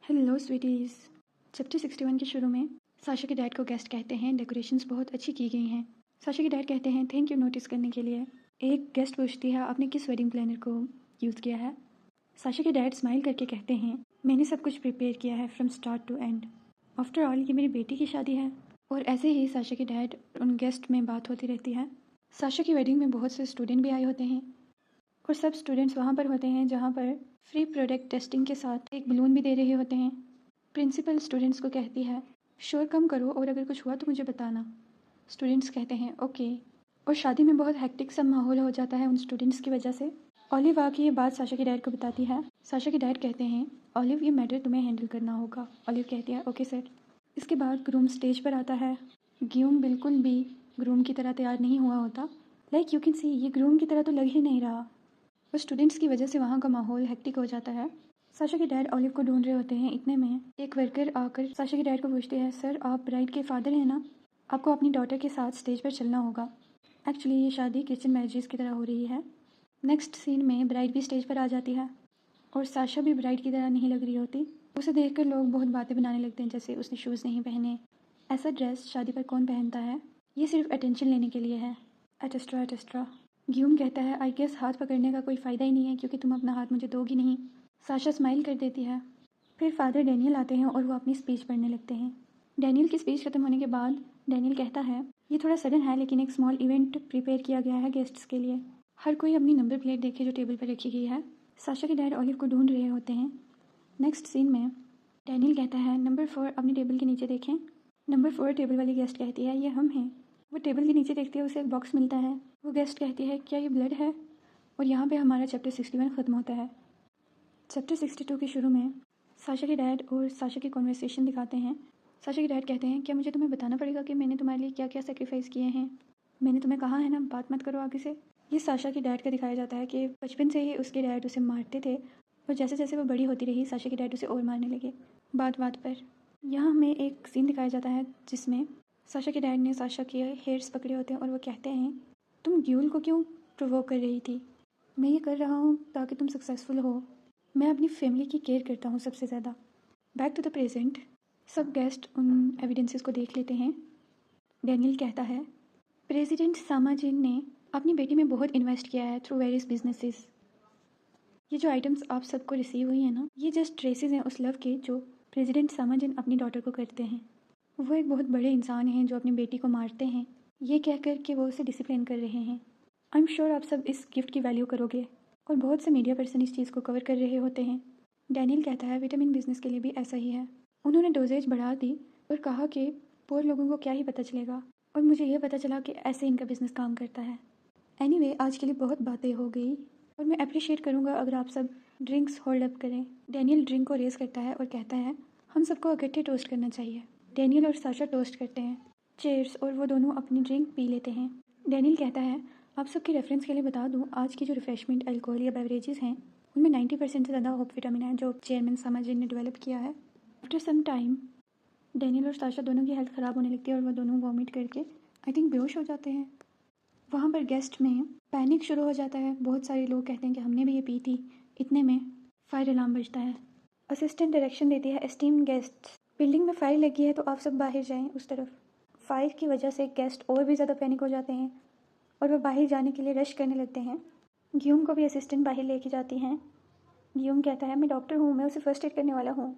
Hello स्वीटीज़। Chapter 61 के शुरू में साशा के डैड को गेस्ट कहते हैं डेकोरेशंस बहुत अच्छी की गई हैं। साशा के डैड कहते हैं थैंक यू नोटिस करने के लिए। एक गेस्ट पूछती है आपने किस वेडिंग प्लानर को यूज़ किया है। साशा के डैड स्माइल करके कहते हैं मैंने सब कुछ प्रिपेयर किया है from start to end. After all ये मेरी बेटी की शादी है। और ऐसे ही साशा के डैड उन गेस्ट में बात होती रहती है। साशा की वेडिंग में बहुत से स्टूडेंट भी आए होते हैं और सब स्टूडेंट्स वहाँ पर होते हैं जहाँ पर फ्री प्रोडक्ट टेस्टिंग के साथ एक बलून भी दे रहे होते हैं। प्रिंसिपल स्टूडेंट्स को कहती है श्योर कम करो और अगर कुछ हुआ तो मुझे बताना। स्टूडेंट्स कहते हैं ओके। और शादी में बहुत हेक्टिक सा माहौल हो जाता है उन स्टूडेंट्स की वजह से। ऑलिव आके ये बात साशा के डैड को बताती है। साशा के डैड कहते हैं ऑलिव ये मैटर तुम्हें हैंडल करना होगा। ऑलिव कहती है ओके सर। इसके बाद ग्रूम स्टेज पर आता है। ग्यूम बिल्कुल भी ग्रूम की तरह तैयार नहीं हुआ होता। लाइक यू कैन सी ये ग्रूम की तरह तो लग ही नहीं रहा। और स्टूडेंट्स की वजह से वहाँ का माहौल हेक्टिक हो जाता है। साशा के डैड ऑलिव को ढूंढ रहे होते हैं। इतने में एक वर्कर आकर साशा के डैड को पूछते हैं सर आप ब्राइड के फादर हैं ना, आपको अपनी डॉटर के साथ स्टेज पर चलना होगा। एक्चुअली ये शादी किचन मैरिजेस की तरह हो रही है। नेक्स्ट सीन में ब्राइड भी स्टेज पर आ जाती है और साशा भी ब्राइड की तरह नहीं लग रही होती। उसे देखकर लोग बहुत बातें बनाने लगते हैं जैसे उसने शूज़ नहीं पहने, ऐसा ड्रेस शादी पर कौन पहनता है, ये सिर्फ अटेंशन लेने के लिए है, एटेस्ट्रा एटेस्ट्रा। ग्यूम कहता है आई गेस हाथ पकड़ने का कोई फ़ायदा ही नहीं है क्योंकि तुम अपना हाथ मुझे दोगी नहीं। साशा स्माइल कर देती है। फिर फादर डैनियल आते हैं और वो अपनी स्पीच पढ़ने लगते हैं। डैनियल की स्पीच खत्म होने के बाद डैनियल कहता है ये थोड़ा सडन है लेकिन एक स्मॉल इवेंट प्रिपेयर किया गया है गेस्ट्स के लिए। हर कोई अपनी नंबर प्लेट देखे जो टेबल पर रखी गई है। साशा के डैड ऑलिव को ढूंढ रहे होते हैं। नेक्स्ट सीन में डैनियल कहता है नंबर 4 अपनी टेबल के नीचे देखें। नंबर 4 टेबल वाली गेस्ट कहती है ये हम हैं। वो टेबल के नीचे देखती है उसे एक बॉक्स मिलता है। वो गेस्ट कहती है क्या ये ब्लड है। और यहाँ पे हमारा चैप्टर 61 ख़त्म होता है। चैप्टर 62 के शुरू में साशा के डैड और साशा की कॉन्वर्सेशन दिखाते हैं। साशा के डैड कहते हैं क्या मुझे तुम्हें बताना पड़ेगा कि मैंने तुम्हारे लिए क्या क्या सेक्रीफाइस किए हैं। मैंने तुम्हें कहा है ना बात मत करो आगे से। ये साशा के डैड का दिखाया जाता है कि बचपन से ही उसके डैड उसे मारते थे और जैसे जैसे वो बड़ी होती रही साशा के डैड उसे और मारने लगे बात बात पर। यहाँ हमें एक सीन दिखाया जाता है जिसमें साशा के डैड ने साशा के हेयर्स पकड़े होते हैं और वो कहते हैं तुम ग्यूल को क्यों प्रोवोक कर रही थी। मैं ये कर रहा हूँ ताकि तुम सक्सेसफुल हो। मैं अपनी फैमिली की केयर करता हूँ सबसे ज़्यादा। बैक टू द प्रेजेंट सब गेस्ट उन एविडेंसेस को देख लेते हैं। डैनियल कहता है प्रेसिडेंट सामाजिन ने अपनी बेटी में बहुत इन्वेस्ट किया है थ्रू वेरियस बिजनेसेस। ये जो आइटम्स आप सबको रिसीव हुई हैं ना ये जस्ट ट्रेसेस हैं उस लव के जो प्रेसिडेंट सामाजिन अपनी डॉटर को करते हैं। वो एक बहुत बड़े इंसान हैं जो अपनी बेटी को मारते हैं ये कहकर कि वो उसे डिसिप्लिन कर रहे हैं। आई एम श्योर आप सब इस गिफ्ट की वैल्यू करोगे और बहुत से मीडिया पर्सन इस चीज़ को कवर कर रहे होते हैं। डैनियल कहता है विटामिन बिजनेस के लिए भी ऐसा ही है। उन्होंने डोजेज बढ़ा दी और कहा कि पुअर लोगों को क्या ही पता चलेगा और मुझे ये पता चला कि ऐसे इनका बिजनेस काम करता है। एनीवे आज के लिए बहुत बातें हो गई और मैं अप्रिशिएट करूँगा अगर आप सब ड्रिंक्स होल्ड अप करें। डैनियल ड्रिंक को रेस करता है और कहता है हम सबको इकट्ठे टोस्ट करना चाहिए। डैनियल और साशा टोस्ट करते हैं चेयर्स और वो दोनों अपनी ड्रिंक पी लेते हैं। डैनियल कहता है आप सबके रेफरेंस के लिए बता दूं आज की जो रिफ्रेशमेंट अल्कोहल या बेवरेजेस हैं उनमें 90% से ज़्यादा होप विटामिन है जो चेयरमैन सामाजिन ने डेवलप किया है। आफ्टर सम टाइम डैनियल और साशा दोनों की हेल्थ ख़राब होने लगती है और वो दोनों वॉमिट करके आई थिंक बेहोश हो जाते हैं। वहाँ पर गेस्ट में पैनिक शुरू हो जाता है। बहुत सारे लोग कहते हैं कि हमने भी ये पी थी। इतने में फायर अलार्म बजता है। असिस्टेंट डायरेक्शन देती है एस्टीम्ड गेस्ट बिल्डिंग में फायर लगी है तो आप सब बाहर जाएं उस तरफ। फायर की वजह से गेस्ट और भी ज़्यादा पैनिक हो जाते हैं और वो बाहर जाने के लिए रश करने लगते हैं। ग्यूम को भी असिस्टेंट बाहर लेके जाती हैं। ग्यूम कहता है मैं डॉक्टर हूँ मैं उसे फर्स्ट एड करने वाला हूँ।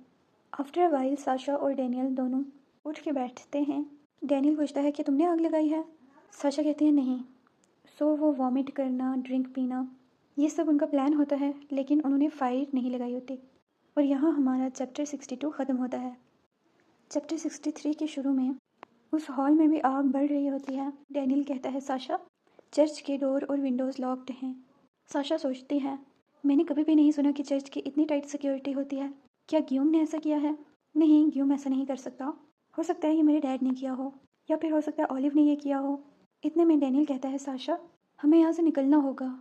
आफ्टर अ वाइल साशा और डैनियल दोनों उठ के बैठते हैं। डैनियल पूछता है कि तुमने आग लगाई है। साशा कहती है नहीं। सो वो वॉमिट करना ड्रिंक पीना ये सब उनका प्लान होता है लेकिन उन्होंने फायर नहीं लगाई होती। और यहाँ हमारा चैप्टर 62 ख़त्म होता है। चैप्टर 63 के शुरू में उस हॉल में भी आग बढ़ रही होती है। डैनियल कहता है साशा चर्च के डोर और विंडोज़ लॉक्ड हैं। साशा सोचती है मैंने कभी भी नहीं सुना कि चर्च की इतनी टाइट सिक्योरिटी होती है। क्या ग्यूम ने ऐसा किया है। नहीं ग्यूम ऐसा नहीं कर सकता। हो सकता है ये मेरे डैड ने किया हो या फिर हो सकता है ऑलिव ने ये किया हो। इतने में डैनियल कहता है साशा हमें यहाँ से निकलना होगा।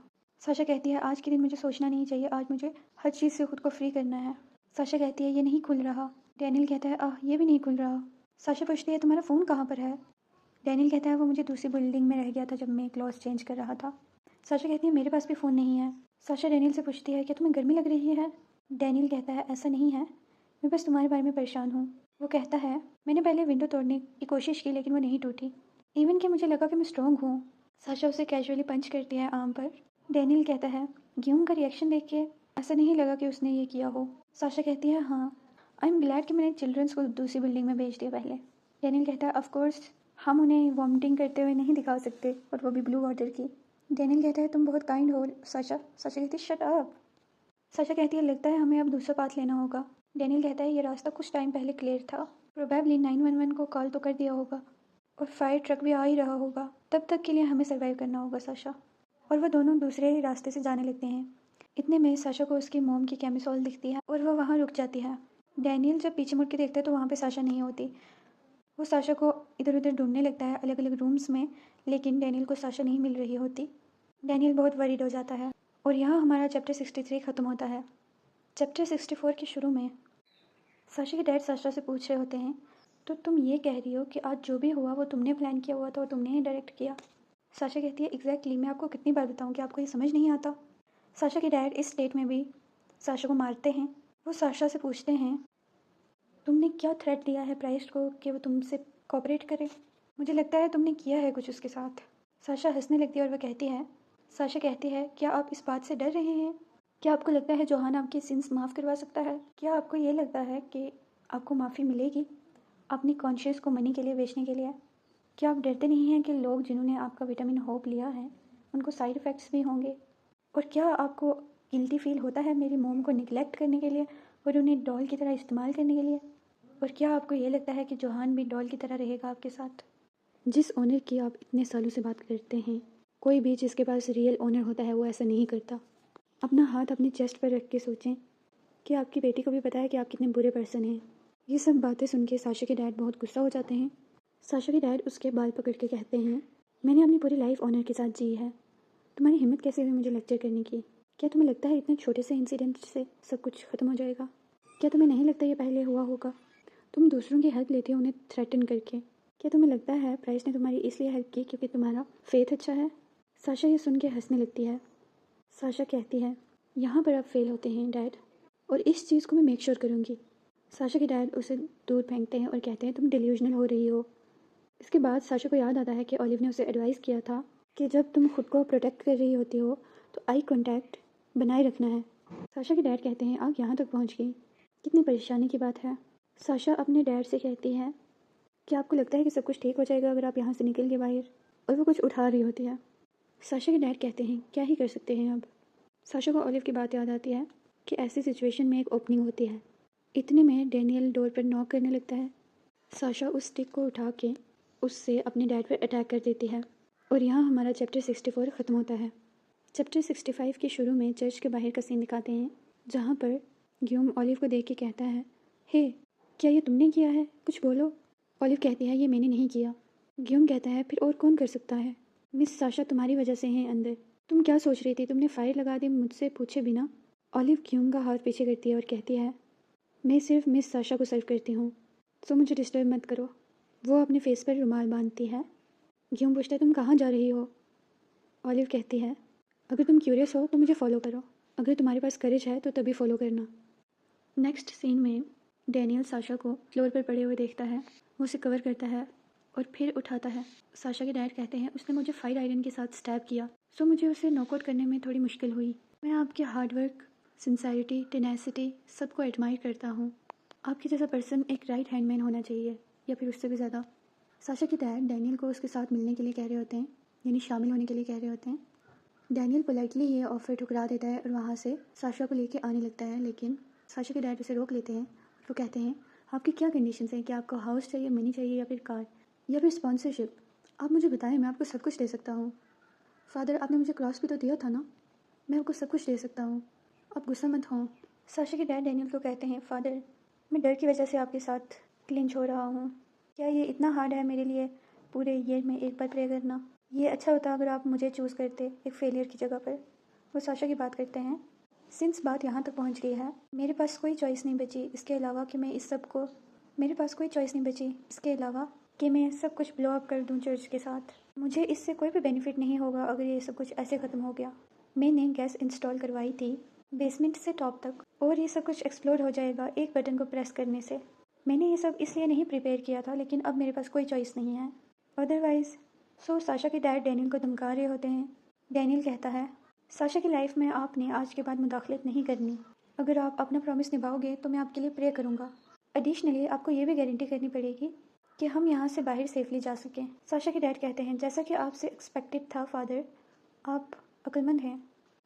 साशा कहती है आज के दिन मुझे सोचना नहीं चाहिए आज मुझे हर चीज़ से खुद को फ्री करना है। साशा कहती है ये नहीं खुल रहा। डैनियल कहता है ये भी नहीं खुल रहा। साशा पूछती है तुम्हारा फ़ोन कहाँ पर है। डैनियल कहता है वो मुझे दूसरी बिल्डिंग में रह गया था जब मैं क्लॉथ चेंज कर रहा था। साशा कहती है मेरे पास भी फ़ोन नहीं है। साशा डैनियल से पूछती है क्या तुम्हें गर्मी लग रही है। डैनियल कहता है ऐसा नहीं है मैं बस तुम्हारे बारे में परेशान हूँ। वो कहता है, मैंने पहले विंडो तोड़ने की कोशिश की लेकिन वो नहीं टूटी। इवन कि मुझे लगा कि मैं स्ट्रॉन्ग हूँ। साशा उसे कैजुअली पंच करती है आर्म पर। डैनियल कहता है, ग्यूम का रिएक्शन देख के ऐसा नहीं लगा कि उसने ये किया हो। साशा कहती है, हाँ, आई एम ग्लैड कि मैंने चिल्ड्रंस को दूसरी बिल्डिंग में भेज दिया पहले। डैनियल कहता है, ऑफ कोर्स हम उन्हें वॉमिटिंग करते हुए नहीं दिखा सकते, और वो भी ब्लू वाटर की। डैनियल कहता है, तुम बहुत काइंड हो साशा। साशा कहती है, शट अप। साशा कहती है, लगता है हमें अब दूसरा पाथ लेना होगा। डैनियल कहता है, ये रास्ता कुछ टाइम पहले क्लियर था। प्रोबेबली 911 को कॉल तो कर दिया होगा और फायर ट्रक भी आ ही रहा होगा। तब तक के लिए हमें सर्वाइव करना होगा साशा। और वह दोनों दूसरे रास्ते से जाने लगते हैं। इतने में साशा को उसकी मोम की कैमिसोल दिखती है और वह वहाँ रुक जाती है। डैनियल जब पीछे मुड़ के देखता है तो वहाँ पे साशा नहीं होती। वो साशा को इधर उधर ढूंढने लगता है अलग अलग रूम्स में, लेकिन डैनियल को साशा नहीं मिल रही होती। डैनियल बहुत वरीड हो जाता है और यहाँ हमारा चैप्टर 63 ख़त्म होता है। चैप्टर 64 के शुरू में साशा के डैड साशा से पूछ रहे होते हैं, तो तुम ये कह रही हो कि आज जो भी हुआ वो तुमने प्लान किया हुआ था और तुमने ही डायरेक्ट किया? साशा कहती है, एग्जैक्टली, मैं आपको कितनी बार बताऊँ कि आपको ये समझ नहीं आता। साशा के डैड इस स्टेट में भी साशा को मारते हैं। वो साशा से पूछते हैं, तुमने क्या थ्रेट दिया है प्राइस को कि वो तुमसे कोऑपरेट करे? मुझे लगता है तुमने किया है कुछ उसके साथ। साशा हंसने लगती है और वह कहती है, साशा कहती है, क्या आप इस बात से डर रहे हैं? क्या आपको लगता है जोहान आपके सिंस माफ़ करवा सकता है? क्या आपको ये लगता है कि आपको माफ़ी मिलेगी अपनी कॉन्शियस को मनी के लिए बेचने के लिए? क्या आप डरते नहीं हैं कि लोग जिन्होंने आपका विटामिन होप लिया है उनको साइड इफ़ेक्ट्स भी होंगे? और क्या आपको गिल्टी फील होता है मेरी मोम को निगलेक्ट करने के लिए और उन्हें डॉल की तरह इस्तेमाल करने के लिए? और क्या आपको ये लगता है कि जोहान भी डॉल की तरह रहेगा आपके साथ? जिस ओनर की आप इतने सालों से बात करते हैं, कोई भी जिसके पास रियल ओनर होता है वो ऐसा नहीं करता। अपना हाथ अपनी चेस्ट पर रख के सोचें कि आपकी बेटी को भी पता है कि आप कितने बुरे पर्सन हैं। ये सब बातें सुन के साशा के डैड बहुत गुस्सा हो जाते हैं। साशा के डैड उसके बाल पकड़ के कहते हैं, मैंने अपनी पूरी लाइफ ऑनर के साथ जी है। तुम्हारी हिम्मत कैसे हुई मुझे लेक्चर करने की? क्या तुम्हें लगता है इतने छोटे से इंसिडेंट से सब कुछ ख़त्म हो जाएगा? क्या तुम्हें नहीं लगता ये पहले हुआ होगा? तुम दूसरों की हेल्प लेते हो उन्हें थ्रेटन करके। क्या तुम्हें लगता है प्राइस ने तुम्हारी इसलिए हेल्प की क्योंकि तुम्हारा फेथ अच्छा है? साशा ये सुन के हंसने लगती है। साशा कहती है, यहाँ पर आप फेल होते हैं डैड, और इस चीज़ को मैं मेक श्योर करूँगी। साशा के डैड उसे दूर फेंकते हैं और कहते हैं, तुम डिल्यूजनल हो रही हो। इसके बाद साशा को याद आता है कि ओलिव ने उसे एडवाइस किया था कि जब तुम खुद को प्रोटेक्ट कर रही होती हो तो आई कांटेक्ट बनाए रखना है। साशा के डैड कहते हैं, आप यहाँ तक पहुँच गई, कितनी परेशानी की बात है। साशा अपने डैड से कहती है, क्या आपको लगता है कि सब कुछ ठीक हो जाएगा अगर आप यहाँ से निकल गए बाहर? और वो कुछ उठा रही होती है। साशा के डैड कहते हैं, क्या ही कर सकते हैं अब। साशा को ओलिव की बात याद आती है कि ऐसी सिचुएशन में एक ओपनिंग होती है। इतने में डैनियल डोर पर नॉक करने लगता है। साशा उस स्टिक को उठा के उससे अपने डैड पर अटैक कर देती है और यहाँ हमारा चैप्टर 64 ख़त्म होता है। चैप्टर 65 के शुरू में चर्च के बाहर का सीन दिखाते हैं जहाँ पर ग्यूम ओलिव को देख के कहता है, हे, क्या ये तुमने किया है? कुछ बोलो। ओलिव कहती है, ये मैंने नहीं किया। ग्यूम कहता है, फिर और कौन कर सकता है? मिस साशा तुम्हारी वजह से हैं अंदर। तुम क्या सोच रही थी? तुमने फायर लगा दी मुझसे पूछे बिना। ओलिव ग्यूम का हाथ पीछे करती है और कहती है, मैं सिर्फ मिस साशा को सर्व करती हूँ, तो मुझे डिस्टर्ब मत करो। वो अपने फेस पर रुमाल बांधती है। ग्यूम पूछता है, तुम कहाँ जा रही हो? ओलिव कहती है, अगर तुम क्यूरियस हो तो मुझे फॉलो करो, अगर तुम्हारे पास करेज है तो तभी फॉलो करना। नेक्स्ट सीन में डैनियल साशा को फ्लोर पर पड़े हुए देखता है। वो उसे कवर करता है और फिर उठाता है। साशा के डैड कहते हैं, उसने मुझे फायर आयरन के साथ स्टैब किया, सो मुझे उसे नॉकआउट करने में थोड़ी मुश्किल हुई। मैं आपके हार्डवर्क, सिंसेरिटी, टेनेसिटी सबको एडमायर करता हूँ। आपके जैसा पर्सन एक राइट हैंड मैन होना चाहिए, या फिर उससे भी ज़्यादा। साशा के डैड डैनियल को उसके साथ मिलने के लिए कह रहे होते हैं, यानी शामिल होने के लिए कह रहे होते हैं। डैनियल पोलाइटली ये ऑफ़र ठुकरा देता है और वहाँ से साशा को लेके आने लगता है, लेकिन साशा के डैड उसे रोक लेते हैं। वो कहते हैं, आपकी क्या कंडीशंस हैं? क्या आपको हाउस चाहिए, मनी चाहिए, या फिर कार, या फिर स्पॉन्सरशिप? आप मुझे बताएं, मैं आपको सब कुछ दे सकता हूँ। फादर, आपने मुझे क्रॉस भी तो दिया था ना, मैं आपको सब कुछ दे सकता हूँ, आप गुस्सा मत हों। साशा के डैड डैनियल को कहते हैं, फादर, मैं डर की वजह से आपके साथ क्लिंच हो रहा हूँ। क्या ये इतना हार्ड है मेरे लिए पूरे ईयर में एक बार प्रे करना? ये अच्छा होता अगर आप मुझे चूज़ करते एक फेलियर की जगह पर। वो साशा की बात करते हैं, सिंस बात यहाँ तक पहुँच गई है, मेरे पास कोई चॉइस नहीं बची इसके अलावा कि मैं सब कुछ ब्लो अप कर दूँ चर्च के साथ। मुझे इससे कोई भी बेनिफिट नहीं होगा अगर ये सब कुछ ऐसे ख़त्म हो गया। मैंने गैस इंस्टॉल करवाई थी बेसमेंट से टॉप तक, और ये सब कुछ एक्सप्लोर हो जाएगा एक बटन को प्रेस करने से। मैंने ये सब इसलिए नहीं प्रिपेयर किया था, लेकिन अब मेरे पास कोई चॉइस नहीं है अदरवाइज़। साशा के डैड डैनियल को धमका रहे होते हैं। डैनियल कहता है, साशा की लाइफ में आपने आज के बाद मुदाखलत नहीं करनी। अगर आप अपना प्रॉमिस निभाओगे तो मैं आपके लिए प्रे करूँगा। एडिशनली आपको ये भी गारंटी करनी पड़ेगी कि हम यहाँ से बाहर सेफली जा सकें। साशा के डैड कहते हैं, जैसा कि आपसे एक्सपेक्टेड था फादर, आप अक्लमंद हैं।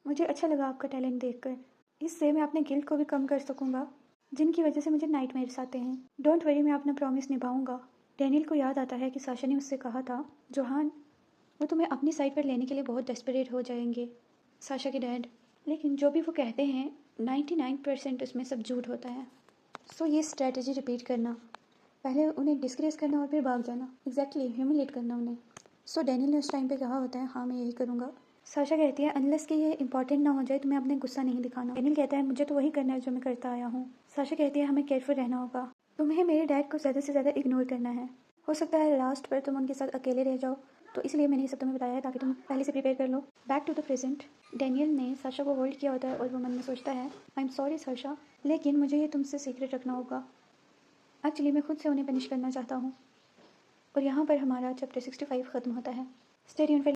मुझे अच्छा लगा आपका टैलेंट देखकर। इससे मैं अपने गिल्ट को भी कम कर सकूँगा जिनकी वजह से मुझे नाइटमेयर्स आते हैं। डोंट वरी, मैं अपना प्रॉमिस निभाऊंगा। डैनियल को याद आता है कि साशा ने उससे कहा था, जोहान वो तुम्हें अपनी साइड पर लेने के लिए बहुत डेस्परेट हो जाएंगे। साशा के डैड, लेकिन जो भी वो कहते हैं 99% उसमें सब झूठ होता है। ये स्ट्रेटजी रिपीट करना, पहले उन्हें डिस्करेज करना और फिर भाग जाना, एग्जैक्टली ह्यूमिलेट करना उन्हें। डैनियल ने उस टाइम पे कहा होता है, हाँ मैं यही करूँगा। साशा कहती है, अनलेस कि ये इंपॉर्टेंट ना हो जाए तो मैं अपने गुस्सा नहीं दिखाना। डैनियल कहता है, मुझे तो वही करना है जो मैं करता आया हूँ। साशा कहती है, हमें केयरफुल रहना होगा। तुम्हें मेरे डैड को ज़्यादा से ज़्यादा इग्नोर करना है। हो सकता है लास्ट पर तुम उनके साथ अकेले रह जाओ, तो इसलिए मैंने ये सब तुम्हें बताया है ताकि तुम पहले से प्रिपेयर कर लो। Back to the present, Daniel ने साशा को होल्ड किया होता है और वो मन में सोचता है, आई एम सॉरी साशा, लेकिन मुझे ये तुमसे सीक्रेट रखना होगा। एक्चुअली मैं खुद से उन्हें पनिश करना चाहता हूँ। और यहाँ पर हमारा चैप्टर 65 ख़त्म होता है। Stay tuned for